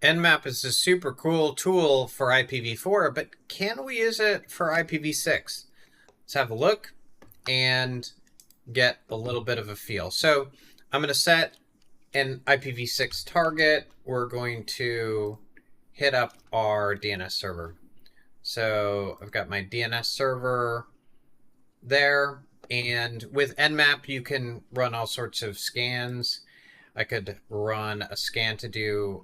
Nmap is a super cool tool for IPv4, but can we use it for IPv6? Let's have a look and get a little bit of a feel. So I'm going to set an IPv6 target. We're going to hit up our DNS server. So I've got my DNS server there, and with Nmap you can run all sorts of scans. I could run a scan to do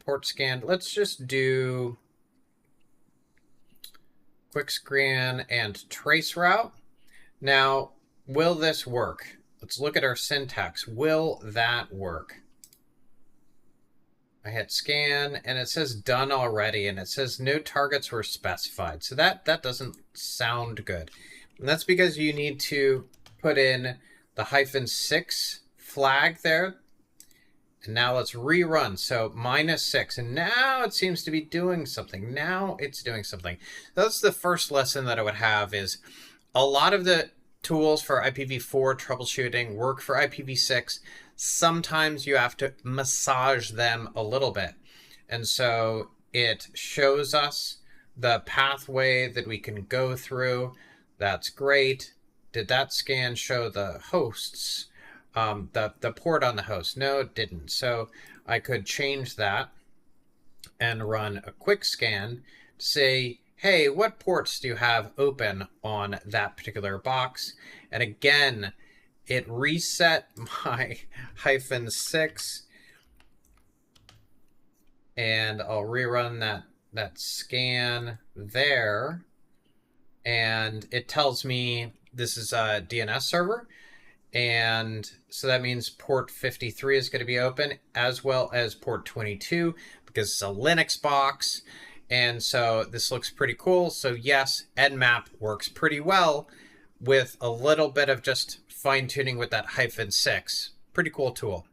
port scan. Let's just do quick scan and trace route. Now, will this work? Let's look at our syntax. Will that work? I hit scan and it says done already, and it says no targets were specified. So that doesn't sound good. And that's because you need to put in the -6 flag there. And now let's rerun. So -6. And now it seems to be doing something. Now it's doing something. That's the first lesson that I would have, is a lot of the tools for IPv4 troubleshooting work for IPv6. Sometimes you have to massage them a little bit. And so it shows us the pathway that we can go through. That's great. Did that scan show the hosts? The port on the host? No, it didn't. So I could change that and run a quick scan to say, hey, what ports do you have open on that particular box? And again, it reset my -6, and I'll rerun that scan there, and it tells me this is a DNS server. And so that means port 53 is going to be open, as well as port 22, because it's a Linux box. And so this looks pretty cool. So yes, Nmap works pretty well with a little bit of just fine tuning with that -6. Pretty cool tool.